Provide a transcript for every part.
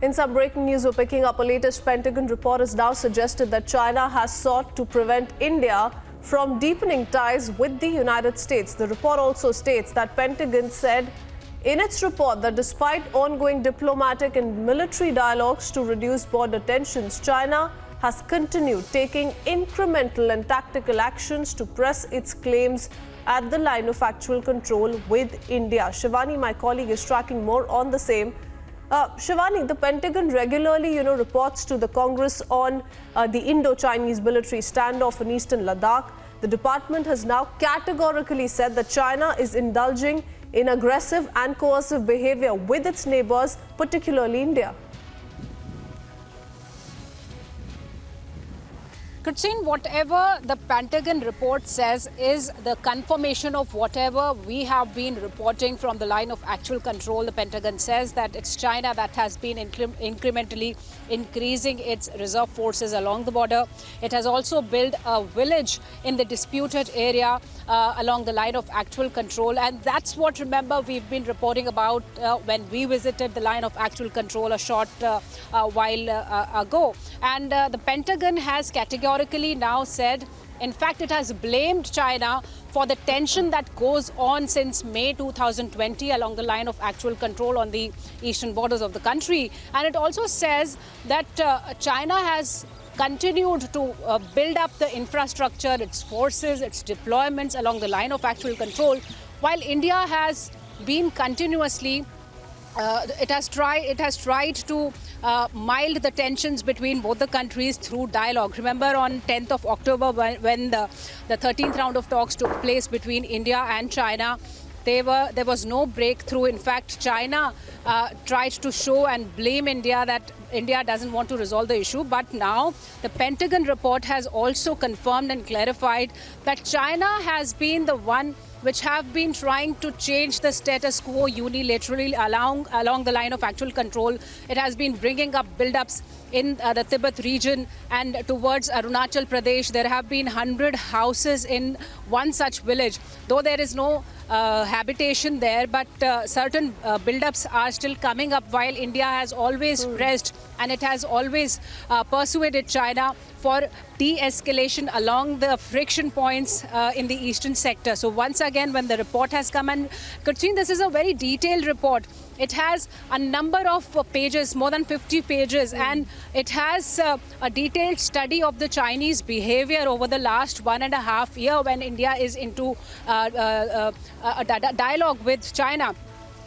In some breaking news, we're picking up a latest Pentagon report has now suggested that China has sought to prevent India from deepening ties with the United States. The report also states that Pentagon said in its report that despite ongoing diplomatic and military dialogues to reduce border tensions, China has continued taking incremental and tactical actions to press its claims at the line of actual control with India. Shivani, my colleague, is tracking more on the same. Shivani, the Pentagon regularly, reports to the Congress on the Indo-Chinese military standoff in eastern Ladakh. The department has now categorically said that China is indulging in aggressive and coercive behavior with its neighbors, particularly India. Christine, whatever the Pentagon report says is the confirmation of whatever we have been reporting from the line of actual control. The Pentagon says that it's China that has been incrementally increasing its reserve forces along the border. It has also built a village in the disputed area along the line of actual control. And that's what, remember, we've been reporting about when we visited the line of actual control a short while ago. And the Pentagon has categorically now said, in fact, it has blamed China for the tension that goes on since May 2020 along the line of actual control on the eastern borders of the country. And it also says that China has continued to build up the infrastructure, its forces, its deployments along the line of actual control, while India has been continuously it has tried to mild the tensions between both the countries through dialogue. Remember, on 10th of October, when the 13th round of talks took place between India and China, there was no breakthrough. In fact, China tried to show and blame India that India doesn't want to resolve the issue. But now the Pentagon report has also confirmed and clarified that China has been the one which have been trying to change the status quo unilaterally along the line of actual control. It has been bringing up build-ups in the Tibet region and towards Arunachal Pradesh. There have been 100 houses in one such village. Though there is no habitation there, but certain build-ups are still coming up, while India has always pressed and it has always persuaded China for de-escalation along the friction points in the eastern sector. So once again, when the report has come, and Christine, this is a very detailed report. It has a number of pages, more than 50 pages, and it has a detailed study of the Chinese behavior over the last 1.5 years when India is into a dialogue with China.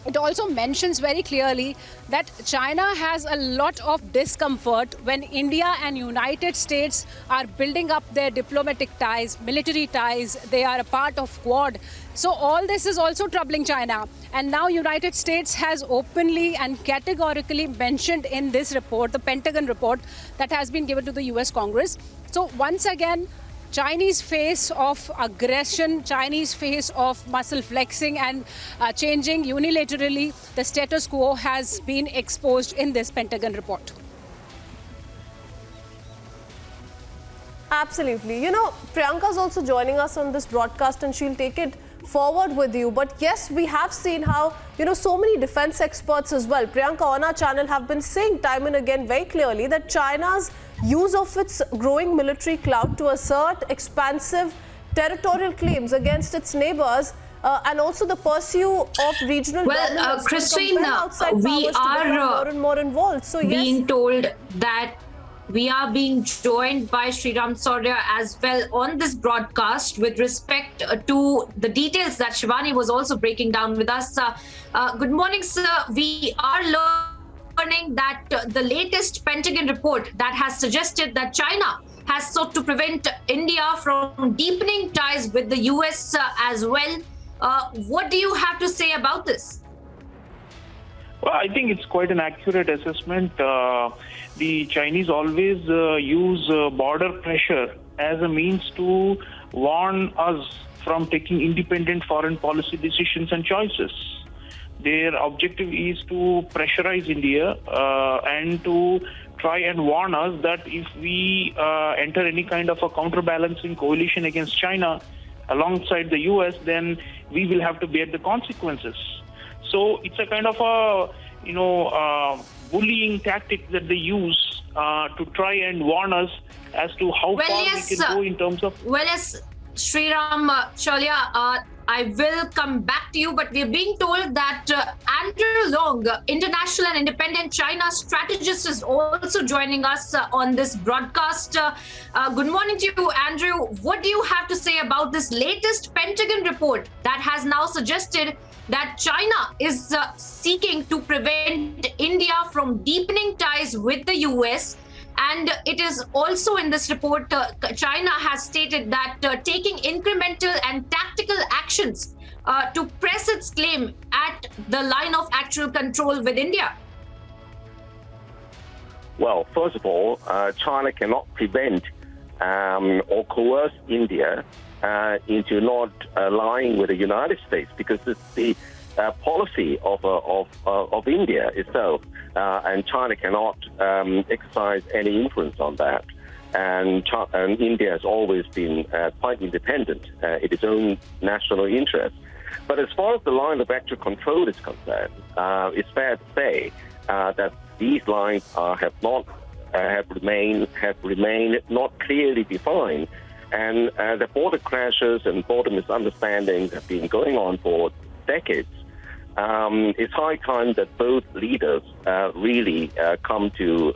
It also mentions very clearly that China has a lot of discomfort when India and United States are building up their diplomatic ties, military ties. They are a part of Quad. So all this is also troubling China. And now United States has openly and categorically mentioned in this report, the Pentagon report that has been given to the US Congress. So once again, Chinese face of aggression, Chinese face of muscle flexing and changing unilaterally the status quo has been exposed in this Pentagon report. Absolutely. Priyanka is also joining us on this broadcast and she'll take it forward with you. But yes, we have seen how, so many defense experts as well, Priyanka, on our channel have been saying time and again very clearly that China's use of its growing military clout to assert expansive territorial claims against its neighbors and also the pursuit of regional dominance Christine, we are more and more involved. So being told that we are being joined by Sriram Saurya as well on this broadcast with respect to the details that Shivani was also breaking down with us. Good morning, sir. We are learning that the latest Pentagon report that has suggested that China has sought to prevent India from deepening ties with the US as well. What do you have to say about this? Well, I think it's quite an accurate assessment. The Chinese always use border pressure as a means to warn us from taking independent foreign policy decisions and choices. Their objective is to pressurize India and to try and warn us that if we enter any kind of a counterbalancing coalition against China alongside the US, then we will have to bear the consequences. So it's a kind of a, bullying tactics that they use to try and warn us as to how far we can go in terms of... Well, yes, Sriram, Shalya, I will come back to you, but we're being told that Andrew Long, international and independent China strategist, is also joining us on this broadcast. Good morning to you, Andrew. What do you have to say about this latest Pentagon report that has now suggested that China is seeking to prevent India from deepening ties with the US? And it is also in this report, China has stated that taking incremental and tactical actions to press its claim at the line of actual control with India. Well, first of all, China cannot prevent or coerce India into not allying with the United States, because it's the policy of India itself, and China cannot exercise any influence on that. And India has always been quite independent in its own national interest. But as far as the line of actual control is concerned, it's fair to say that these lines have remained not clearly defined, and the border clashes and border misunderstandings have been going on for decades. It's high time that both leaders really come to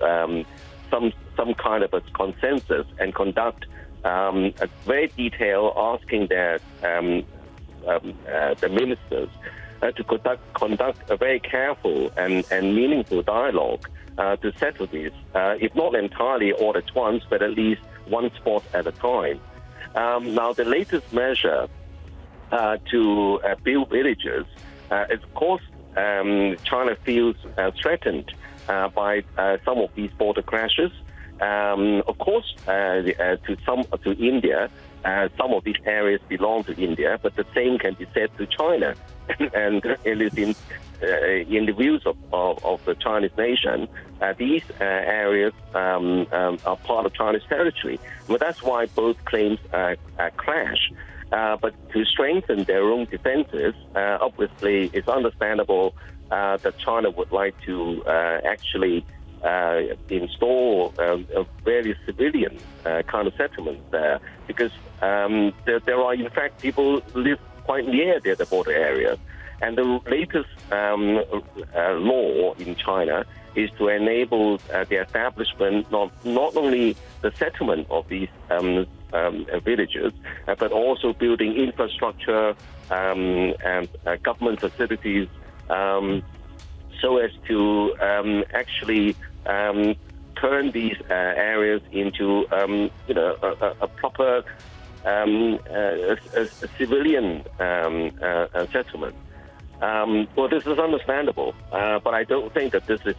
some kind of a consensus and conduct a very detailed, asking the ministers to conduct a very careful and meaningful dialogue to settle this, if not entirely all at once, but at least one spot at a time. Now, the latest measure to build villages, of course, China feels threatened by some of these border clashes. Of course, to India, some of these areas belong to India, but the same can be said to China. And it is in the views of the Chinese nation, these areas are part of China's territory. But that's why both claims clash. But to strengthen their own defenses, obviously, it's understandable that China would like to actually install various civilian kind of settlements there, because there are, in fact, people live quite near the border areas. And the latest law in China is to enable the establishment not only the settlement of these villages, but also building infrastructure and government facilities, so as to actually turn these areas into a proper civilian settlement. Well, this is understandable, but I don't think that this is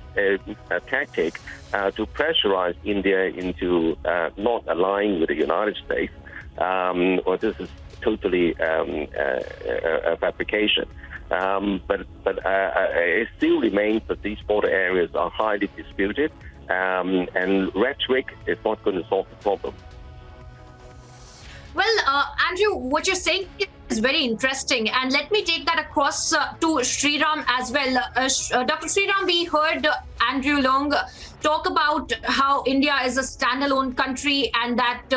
a tactic to pressurize India into not allying with the United States. Or this is totally a fabrication. But it still remains that these border areas are highly disputed, and rhetoric is not going to solve the problem. Well, Andrew, what you're saying is very interesting, and let me take that across to Sriram as well. Dr. Sriram, we heard Andrew Long talk about how India is a standalone country, and that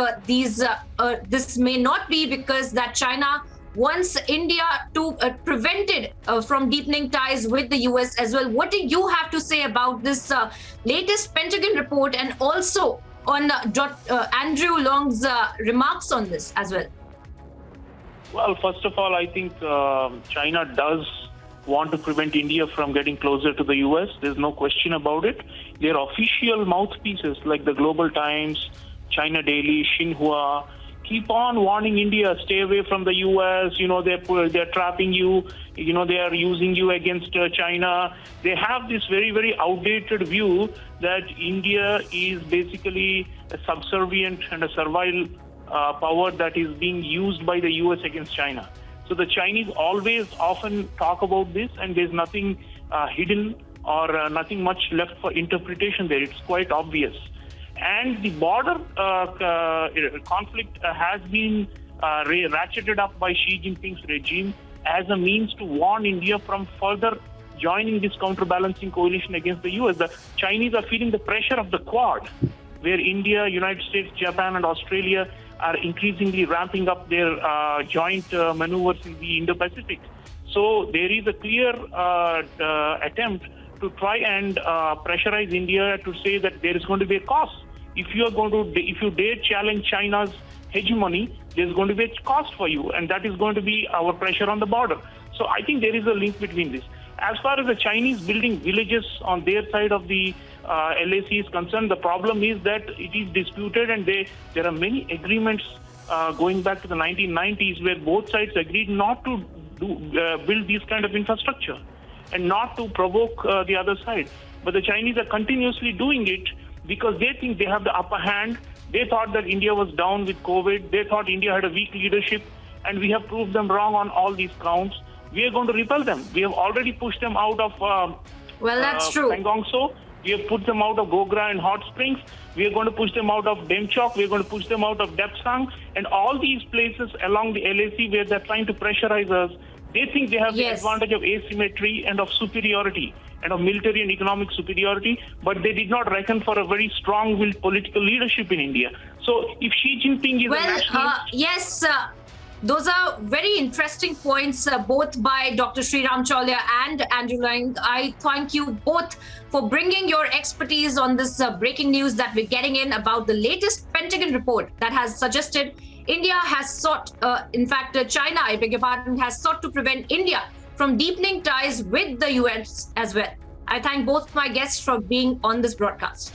this may not be because that China wants India to prevent it from deepening ties with the US as well. What do you have to say about this latest Pentagon report, and also on Andrew Long's remarks on this as well? Well, first of all, I think China does want to prevent India from getting closer to the US. There's no question about it. Their official mouthpieces like the Global Times, China Daily, Xinhua keep on warning India, stay away from the US. They're trapping you. They are using you against China. They have this very, very outdated view that India is basically a subservient and a servile power that is being used by the US against China. So the Chinese always often talk about this, and there's nothing hidden or nothing much left for interpretation there. It's quite obvious. And the border conflict has been ratcheted up by Xi Jinping's regime as a means to warn India from further joining this counterbalancing coalition against the US. The Chinese are feeling the pressure of the Quad, where India, United States, Japan, and Australia are increasingly ramping up their joint maneuvers in the Indo-Pacific. So there is a clear attempt to try and pressurize India to say that there is going to be a cost. If you dare challenge China's hegemony, there's going to be a cost for you, and that is going to be our pressure on the border. So I think there is a link between this. As far as the Chinese building villages on their side of the LAC is concerned, the problem is that it is disputed, and there are many agreements going back to the 1990s where both sides agreed not to build this kind of infrastructure and not to provoke the other side. But the Chinese are continuously doing it because they think they have the upper hand. They thought that India was down with COVID. They thought India had a weak leadership, and we have proved them wrong on all these counts. We are going to repel them. We have already pushed them out of that's true. Pentagon. We have put them out of Gogra and Hot Springs. We are going to push them out of Demchok. We are going to push them out of Depsang. And all these places along the LAC where they're trying to pressurize us, they think they have the advantage of asymmetry and of superiority and of military and economic superiority, but they did not reckon for a very strong-willed political leadership in India. So if Xi Jinping is a nationalist... Those are very interesting points, both by Dr. Sriram Chaulia and Andrew Lang. I thank you both for bringing your expertise on this breaking news that we're getting in about the latest Pentagon report that has suggested India has sought, China, I beg your pardon, has sought to prevent India from deepening ties with the US as well. I thank both my guests for being on this broadcast.